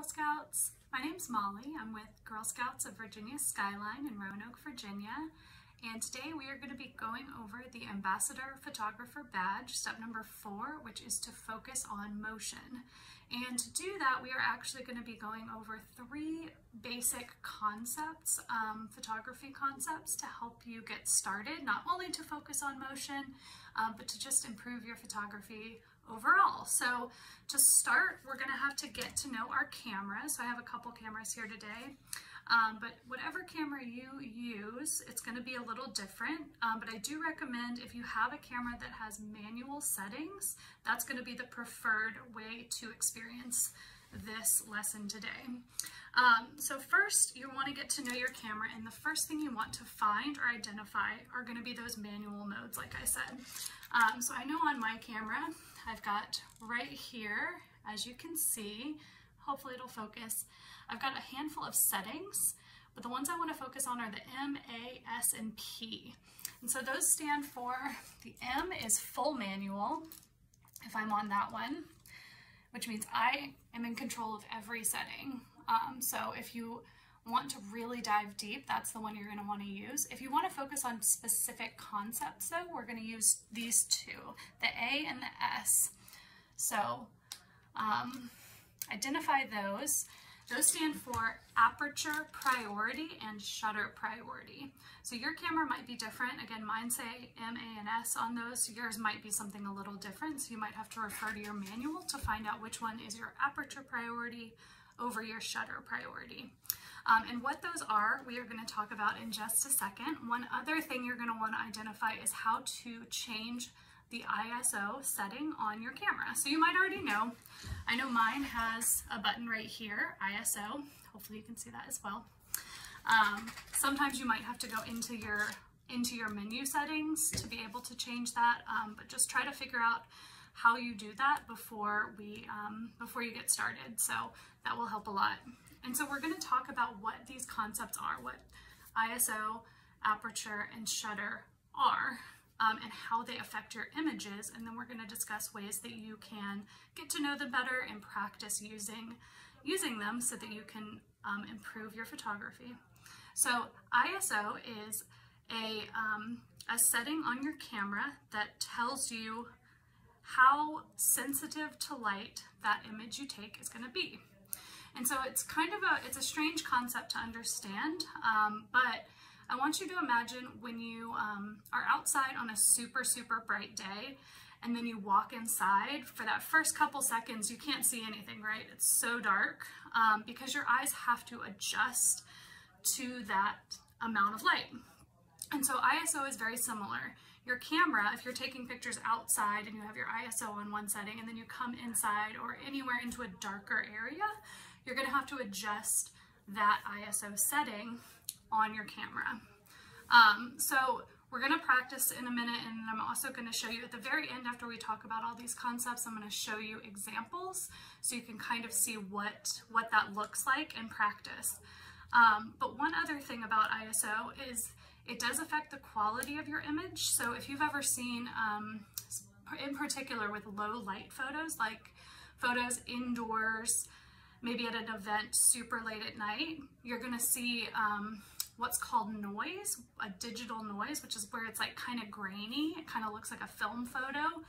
Girl Scouts. My name's Molly. I'm with Girl Scouts of Virginia Skyline in Roanoke, Virginia. And today we are going to be going over the Ambassador Photographer Badge, step number 4, which is to focus on motion. And to do that, we are actually going to be going over 3 basic concepts, photography concepts, to help you get started, not only to focus on motion, but to just improve your photography overall. So to start, we're going to have to get to know our cameras. So I have a couple cameras here today. But whatever camera you use, it's going to be a little different, but I do recommend if you have a camera that has manual settings, that's going to be the preferred way to experience this lesson today. So first, you want to get to know your camera, and the first thing you want to find or identify are going to be those manual modes, like I said. So I know on my camera, I've got right here, as you can see, hopefully it'll focus, I've got a handful of settings, but the ones I want to focus on are the M, A, S, and P. And so those stand for, the M is full manual, if I'm on that one, which means I am in control of every setting. So if you want to really dive deep, that's the one you're going to want to use. If you want to focus on specific concepts though, we're going to use these two, the A and the S. So identify those. Those stand for aperture priority and shutter priority. So your camera might be different. Again, mine say M, A, and S on those. So yours might be something a little different. So you might have to refer to your manual to find out which one is your aperture priority over your shutter priority. And what those are, we are going to talk about in just a second. One other thing you're going to want to identify is how to change the ISO setting on your camera. So you might already know. I know mine has a button right here, ISO. Hopefully you can see that as well. Sometimes you might have to go into your menu settings to be able to change that, but just try to figure out how you do that before you get started. So that will help a lot. And so we're going to talk about what these concepts are, what ISO, aperture, and shutter are. And how they affect your images, and then we're going to discuss ways that you can get to know them better and practice using them so that you can improve your photography. So ISO is a setting on your camera that tells you how sensitive to light that image you take is going to be. And so it's kind of it's a strange concept to understand, but I want you to imagine when you are outside on a super, super bright day, and then you walk inside. For that first couple seconds, you can't see anything, right? It's so dark because your eyes have to adjust to that amount of light. And so ISO is very similar. Your camera, if you're taking pictures outside and you have your ISO on one setting, and then you come inside or anywhere into a darker area, you're going to have to adjust that ISO setting on your camera. So we're going to practice in a minute, and I'm also going to show you at the very end, after we talk about all these concepts, I'm going to show you examples so you can kind of see what that looks like in practice. But one other thing about ISO is it does affect the quality of your image. So if you've ever seen, in particular with low light photos, like photos indoors, maybe at an event super late at night, you're going to see what's called noise, a digital noise, which is where it's like kind of grainy. It kind of looks like a film photo.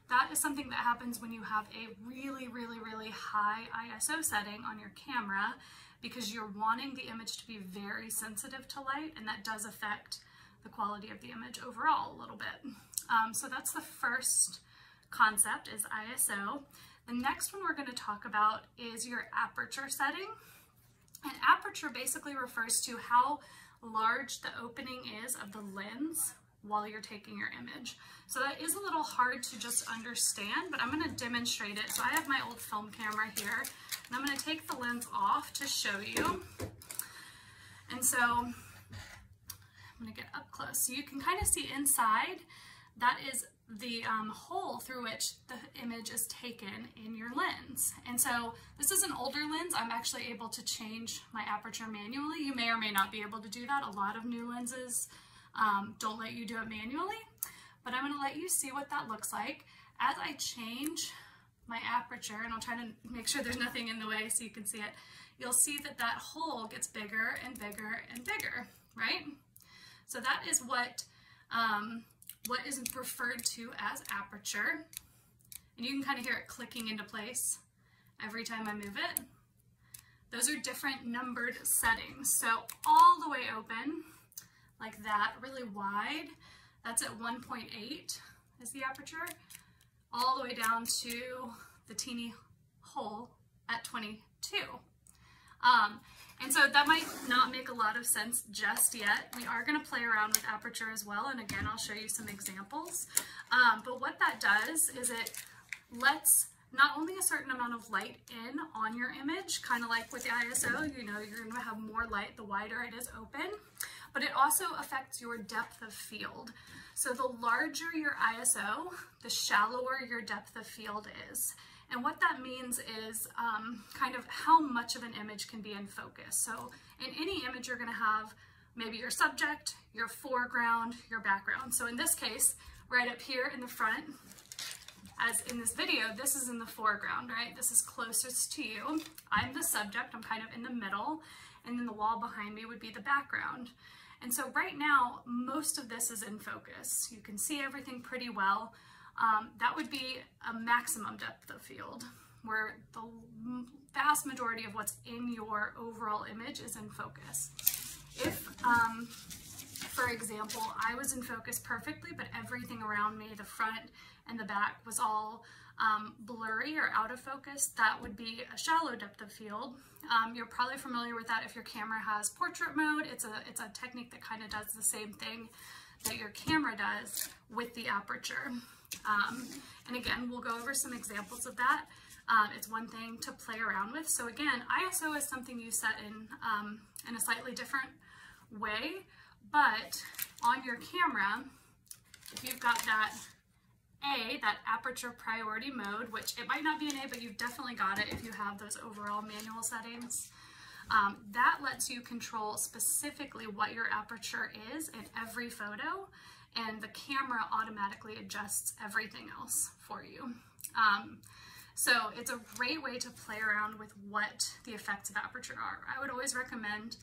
That is something that happens when you have a really, really, really high ISO setting on your camera, because you're wanting the image to be very sensitive to light, and that does affect the quality of the image overall a little bit. So that's the first concept, is ISO. The next one we're going to talk about is your aperture setting. And aperture basically refers to how large the opening is of the lens while you're taking your image. So that is a little hard to just understand, but I'm going to demonstrate it. So I have my old film camera here, and I'm going to take the lens off to show you. And so I'm going to get up close. So you can kind of see inside, that is the hole through which the image is taken in your lens. And so this is an older lens. I'm actually able to change my aperture manually. You may or may not be able to do that. A lot of new lenses don't let you do it manually, but I'm going to let you see what that looks like. As I change my aperture, and I'll try to make sure there's nothing in the way so you can see it, you'll see that that hole gets bigger and bigger and bigger, right? So that is what is referred to as aperture. And you can kind of hear it clicking into place every time I move it. Those are different numbered settings. So all the way open, like that, really wide, that's at 1.8 is the aperture, all the way down to the teeny hole at 22. And so that might not make a lot of sense just yet. We are going to play around with aperture as well, and again, I'll show you some examples. But what that does is it lets not only a certain amount of light in on your image, kind of like with the ISO, you know, you're going to have more light the wider it is open, but it also affects your depth of field. So the larger your ISO, the shallower your depth of field is. And what that means is kind of how much of an image can be in focus. So in any image, you're going to have maybe your subject, your foreground, your background. So in this case, right up here in the front, as in this video, this is in the foreground, right? This is closest to you. I'm the subject, I'm kind of in the middle, and then the wall behind me would be the background. And so right now, most of this is in focus. You can see everything pretty well. That would be a maximum depth of field, where the vast majority of what's in your overall image is in focus. If, for example, I was in focus perfectly, but everything around me, the front and the back, was all blurry or out of focus, that would be a shallow depth of field. You're probably familiar with that if your camera has portrait mode. It's a technique that kind of does the same thing that your camera does with the aperture. And again, we'll go over some examples of that. It's one thing to play around with. So again, ISO is something you set in a slightly different way, but on your camera, if you've got that that aperture priority mode, which it might not be an A, but you've definitely got it if you have those overall manual settings, that lets you control specifically what your aperture is in every photo, and the camera automatically adjusts everything else for you. So it's a great way to play around with what the effects of aperture are. I would always recommend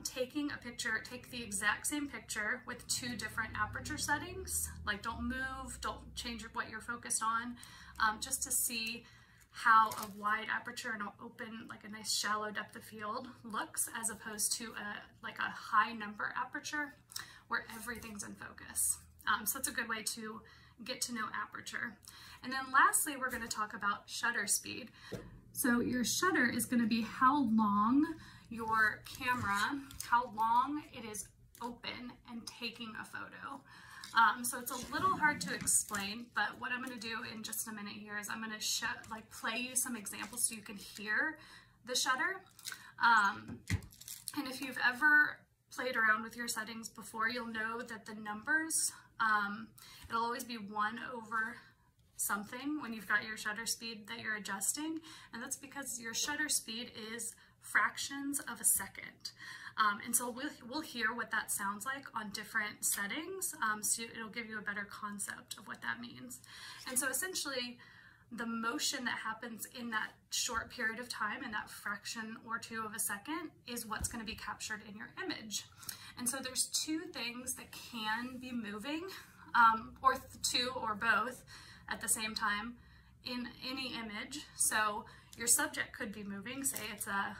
taking a picture, take the exact same picture with 2 different aperture settings. Like, don't move, don't change what you're focused on, just to see how a wide aperture and an open, like a nice shallow depth of field looks, as opposed to like a high number aperture where everything's in focus. So that's a good way to get to know aperture. And then lastly, we're going to talk about shutter speed. So your shutter is going to be how long your camera, how long it is open and taking a photo. So it's a little hard to explain, but what I'm going to do in just a minute here is I'm going to play you some examples so you can hear the shutter. And if you've ever played around with your settings before, you'll know that the numbers, it'll always be 1 over something when you've got your shutter speed that you're adjusting, and that's because your shutter speed is fractions of a second. And so we'll hear what that sounds like on different settings, so it'll give you a better concept of what that means. And so essentially, the motion that happens in that short period of time, in that fraction or 2 of a second, is what's going to be captured in your image. And so there's 2 things that can be moving, or 2 or both at the same time in any image. So your subject could be moving, say it's a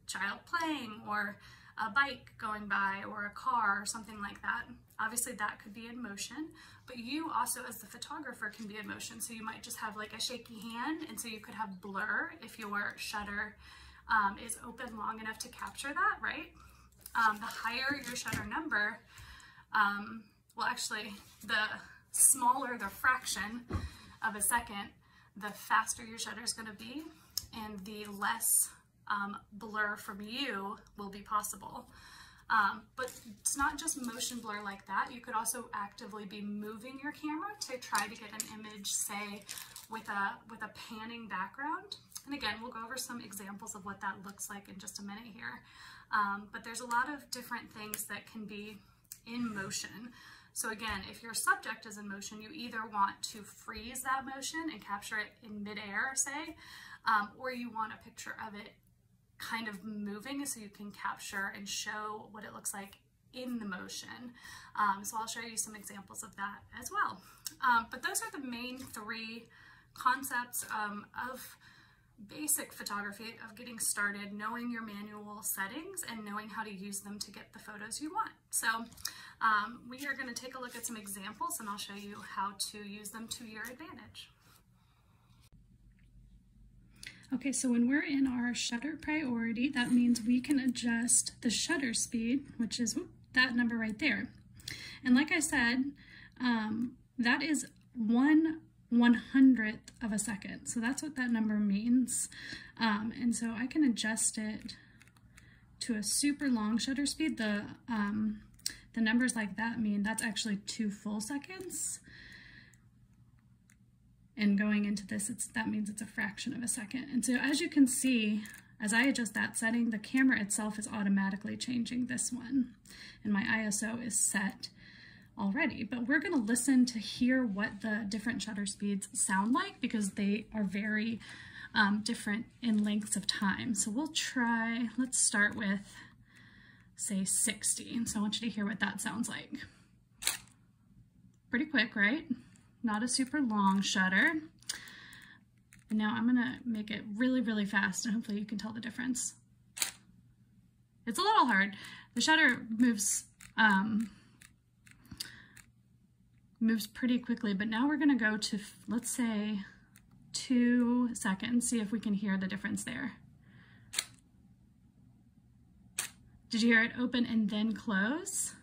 child playing, or a bike going by, or a car, or something like that. Obviously that could be in motion, but you also as the photographer can be in motion. So you might just have like a shaky hand, and so you could have blur if your shutter is open long enough to capture that, right? The higher your shutter number, well actually the smaller the fraction of a second, the faster your shutter is going to be, and the less blur from you will be possible. But it's not just motion blur like that. You could also actively be moving your camera to try to get an image, say, with a panning background. And again, we'll go over some examples of what that looks like in just a minute here. But there's a lot of different things that can be in motion. So again, if your subject is in motion, you either want to freeze that motion and capture it in midair, say, or you want a picture of it kind of moving so you can capture and show what it looks like in the motion. So I'll show you some examples of that as well. But those are the main three concepts of basic photography, of getting started, knowing your manual settings and knowing how to use them to get the photos you want. So we are going to take a look at some examples and I'll show you how to use them to your advantage. Okay, so when we're in our shutter priority, that means we can adjust the shutter speed, which is that number right there. And like I said, that is 1/100th of a second. So that's what that number means. And so I can adjust it to a super long shutter speed. The numbers like that mean that's actually 2 full seconds. And going into this, that means it's a fraction of a second. And so as you can see, as I adjust that setting, the camera itself is automatically changing this one. And my ISO is set already. But we're gonna listen to hear what the different shutter speeds sound like because they are very different in lengths of time. So we'll try, let's start with, say, 60. So I want you to hear what that sounds like. Pretty quick, right? Not a super long shutter. And now I'm gonna make it really, really fast and hopefully you can tell the difference. It's a little hard. The shutter moves pretty quickly, but now we're gonna go to, let's say, 2 seconds, see if we can hear the difference there. Did you hear it open and then close?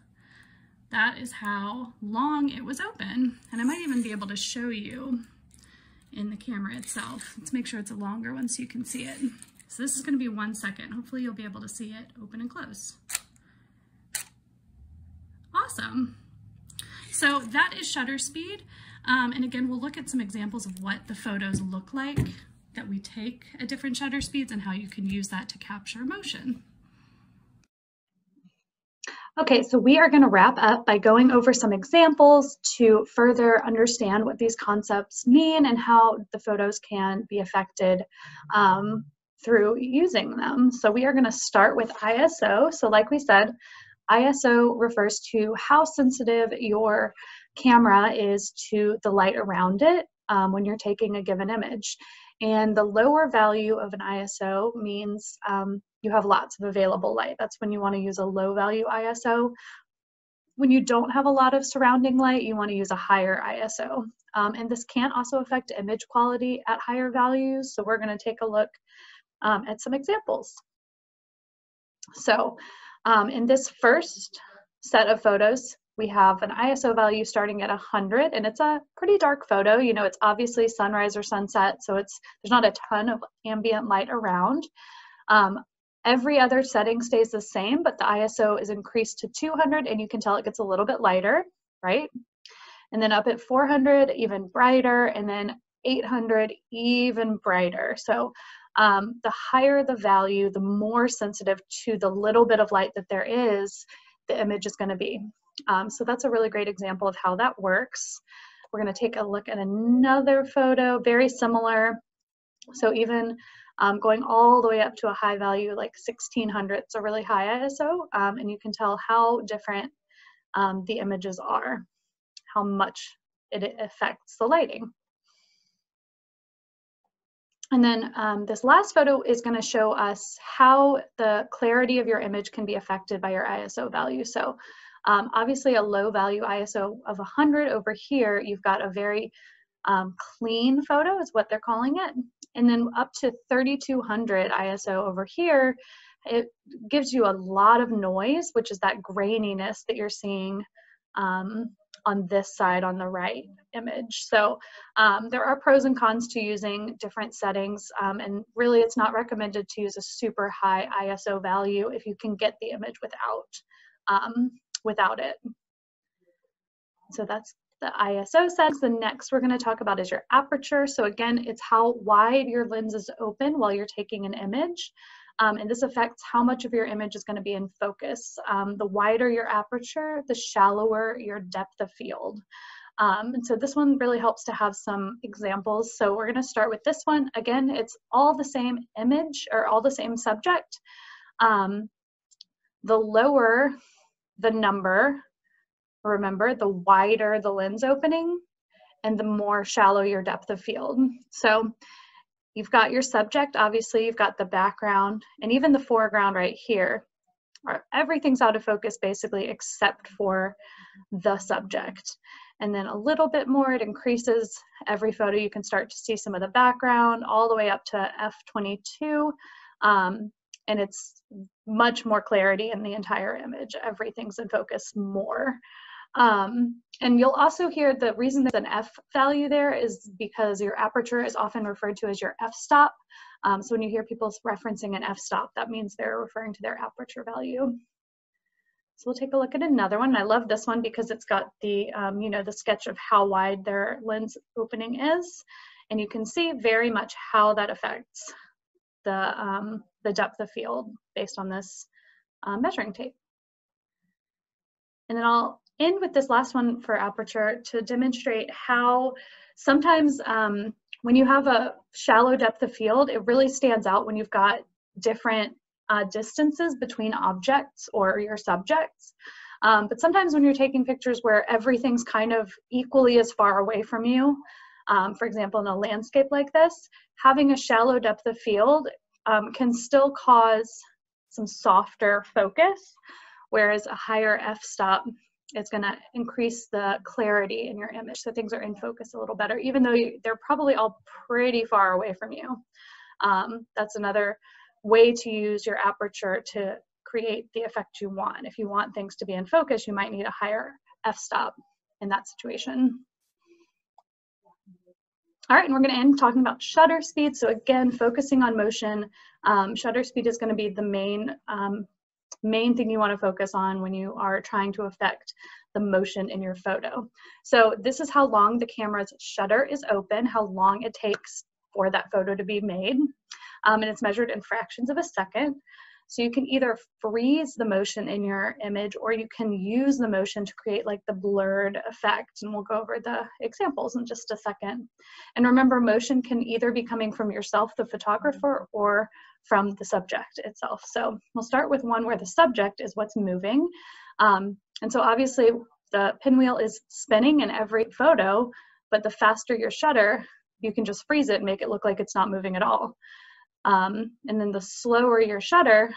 That is how long it was open. And I might even be able to show you in the camera itself. Let's make sure it's a longer one so you can see it. So this is going to be 1 second. Hopefully you'll be able to see it open and close. Awesome. So that is shutter speed. And again, we'll look at some examples of what the photos look like that we take at different shutter speeds and how you can use that to capture motion. Okay, so we are going to wrap up by going over some examples to further understand what these concepts mean and how the photos can be affected through using them. So we are going to start with ISO. So like we said, ISO refers to how sensitive your camera is to the light around it when you're taking a given image. And the lower value of an ISO means you have lots of available light. That's when you want to use a low value ISO. When you don't have a lot of surrounding light, you want to use a higher ISO. And this can also affect image quality at higher values. So we're going to take a look at some examples. So in this first set of photos, we have an ISO value starting at 100, and it's a pretty dark photo. You know, it's obviously sunrise or sunset, so there's not a ton of ambient light around. Every other setting stays the same, but the ISO is increased to 200, and you can tell it gets a little bit lighter, right? And then up at 400, even brighter, and then 800, even brighter. So the higher the value, the more sensitive to the little bit of light that there is, the image is going to be. So that's a really great example of how that works. We're going to take a look at another photo, very similar. So even going all the way up to a high value like 1600, it's a really high ISO, and you can tell how different the images are, how much it affects the lighting. And then this last photo is going to show us how the clarity of your image can be affected by your ISO value. So obviously a low value ISO of 100 over here, you've got a very clean photo is what they're calling it. And then up to 3200 ISO over here, it gives you a lot of noise, which is that graininess that you're seeing on this side on the right image. So there are pros and cons to using different settings, and really it's not recommended to use a super high ISO value if you can get the image without it. So that's the ISO settings. The next we're going to talk about is your aperture. So again, it's how wide your lens is open while you're taking an image. And this affects how much of your image is going to be in focus. The wider your aperture, the shallower your depth of field. And so this one really helps to have some examples. So we're going to start with this one. Again, it's all the same image or all the same subject. The lower the number, remember, the wider the lens opening and the more shallow your depth of field. So you've got your subject, obviously you've got the background and even the foreground right here. Everything's out of focus basically except for the subject. And then a little bit more, it increases every photo. You can start to see some of the background all the way up to f22. And it's much more clarity in the entire image. Everything's in focus more. And you'll also hear the reason there's an F value there is because your aperture is often referred to as your f-stop. So when you hear people referencing an f-stop, that means they're referring to their aperture value. So we'll take a look at another one. I love this one because it's got the, you know, the sketch of how wide their lens opening is. And you can see very much how that affects the depth of field based on this measuring tape. And then I'll end with this last one for aperture to demonstrate how sometimes when you have a shallow depth of field, it really stands out when you've got different distances between objects or your subjects. But sometimes when you're taking pictures where everything's kind of equally as far away from you, for example, in a landscape like this, having a shallow depth of field can still cause some softer focus, whereas a higher f-stop is going to increase the clarity in your image, so things are in focus a little better, even though they're probably all pretty far away from you. That's another way to use your aperture to create the effect you want. If you want things to be in focus, you might need a higher f-stop in that situation. All right, and we're going to end talking about shutter speed. So again, focusing on motion, shutter speed is going to be the main thing you want to focus on when you are trying to affect the motion in your photo. So this is how long the camera's shutter is open, how long it takes for that photo to be made. And it's measured in fractions of a second. So you can either freeze the motion in your image or you can use the motion to create like the blurred effect. And we'll go over the examples in just a second. And remember, motion can either be coming from yourself, the photographer, or from the subject itself. So we'll start with one where the subject is what's moving. And so obviously the pinwheel is spinning in every photo, but the faster your shutter, you can just freeze it and make it look like it's not moving at all. And then the slower your shutter,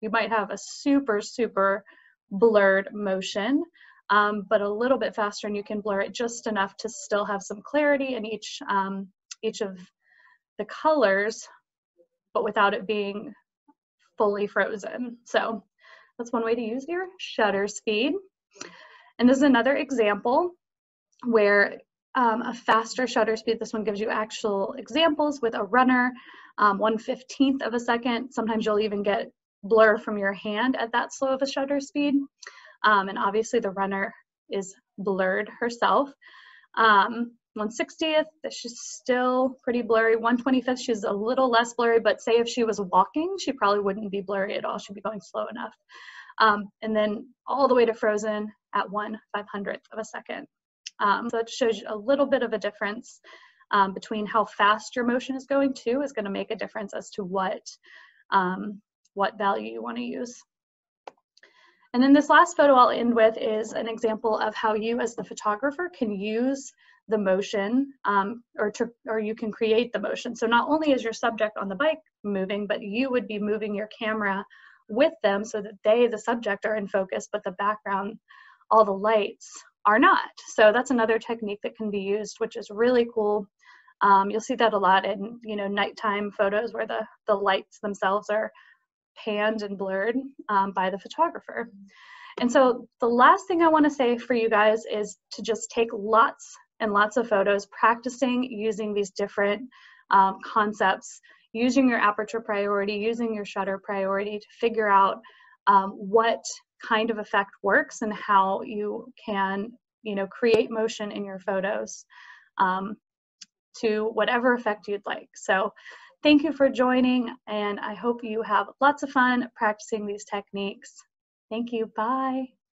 you might have a super, super blurred motion, but a little bit faster and you can blur it just enough to still have some clarity in each of the colors, but without it being fully frozen. So that's one way to use your shutter speed. And this is another example where a faster shutter speed, this one gives you actual examples with a runner, 1/15 of a second. Sometimes you'll even get blur from your hand at that slow of a shutter speed. And obviously the runner is blurred herself. 1/60th, she's still pretty blurry. 1/25th, she's a little less blurry, but say if she was walking, she probably wouldn't be blurry at all. She'd be going slow enough. And then all the way to frozen at 1/500th of a second. So that shows you a little bit of a difference between how fast your motion is going to is going to make a difference as to what value you want to use. And then this last photo I'll end with is an example of how you as the photographer can use the motion or you can create the motion. So not only is your subject on the bike moving, but you would be moving your camera with them so that the subject, are in focus, but the background, all the lights are not. So that's another technique that can be used, which is really cool. You'll see that a lot in, you know, nighttime photos where the lights themselves are panned and blurred by the photographer. And so the last thing I want to say for you guys is to just take lots and lots of photos, practicing using these different concepts, using your aperture priority, using your shutter priority to figure out what kind of effect works and how you can, you know, create motion in your photos to whatever effect you'd like. So thank you for joining, and I hope you have lots of fun practicing these techniques. Thank you. Bye.